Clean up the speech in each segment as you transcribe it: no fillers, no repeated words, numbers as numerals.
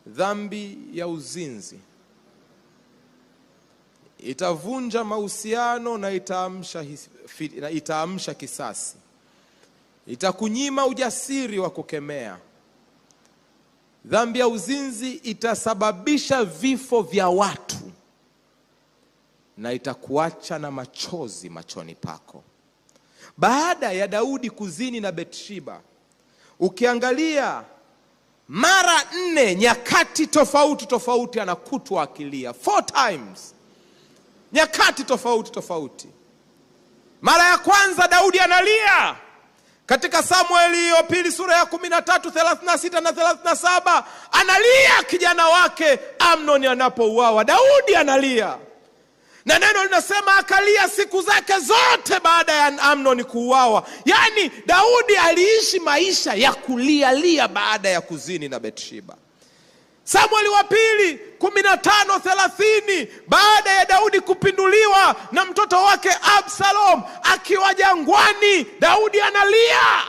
Dhambi ya uzinzi itavunja mahusiano na itaamsha kisasi. Itakunyima ujasiri wa kukemea. Dhambi ya uzinzi itasababisha vifo vya watu na itakuacha na machozi machoni pako. Baada ya Daudi kuzini na Bathsheba, ukiangalia mara 4 nyakati tofauti anakutwa akilia. 4 times. Nyakati tofauti. Mara ya kwanza Daudi analia katika Samueli wa pili sura ya 13:36 na 37, analia kijana wake Amnon anapouawa. Daudi analia. Na neno linasema akalia siku zake zote baada ya Amnon kuuawa. Yani Daudi aliishi maisha ya kulia baada ya kuzini na Bathsheba. Samueli wa pili 15:30, baada ya Daudi kupinduliwa na mtoto wake Absalom akiwa jangwani, Daudi analia.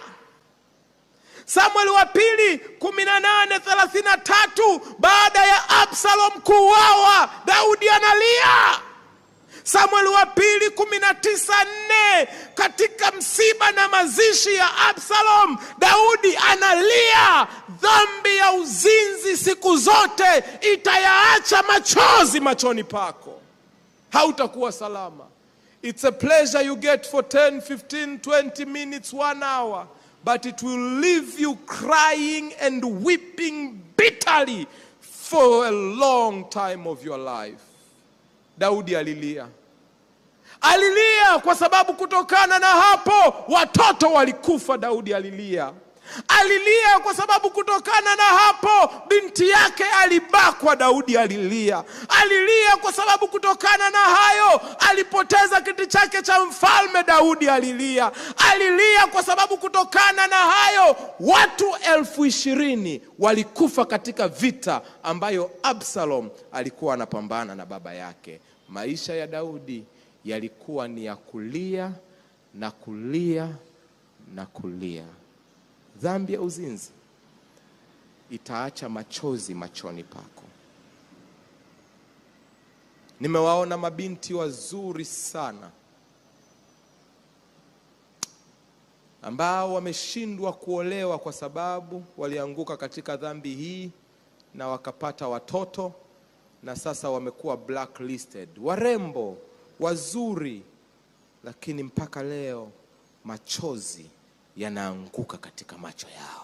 Samueli wa pili 18:33, baada ya Absalom kuuawa, Daudi analia. Samueli wa pili 19:4, katika msiba na mazishi ya Absalom, Daudi analia. Dhambi ya uzinzi siku zote itayaacha machozi machoni pako. Hautakuwa salama. It's a pleasure you get for 10, 15, 20 minutes, 1 hour, but it will leave you crying and weeping bitterly for a long time of your life. Daudi alilia. Alilia kwa sababu kutokana na hapo watoto walikufa. Daudi alilia. Alilia kwa sababu kutokana na hapo binti yake alibakwa. Daudi alilia. Alilia kwa sababu kutokana na hayo alipoteza kiti chake cha mfalme. Daudi alilia. Alilia kwa sababu kutokana na hayo watu 20,000 walikufa katika vita ambayo Absalom alikuwa anapambana na baba yake. Maisha ya Daudi yalikuwa ni ya kulia na kulia na kulia. Dhambi ya uzinzi itaacha machozi machoni pako. Nimewaona mabinti wazuri sana ambao wameshindwa kuolewa kwa sababu walianguka katika dhambi hii na wakapata watoto, na sasa wamekuwa blacklisted. Warembo, wazuri, lakini mpaka leo machozi yanaanguka katika macho yao.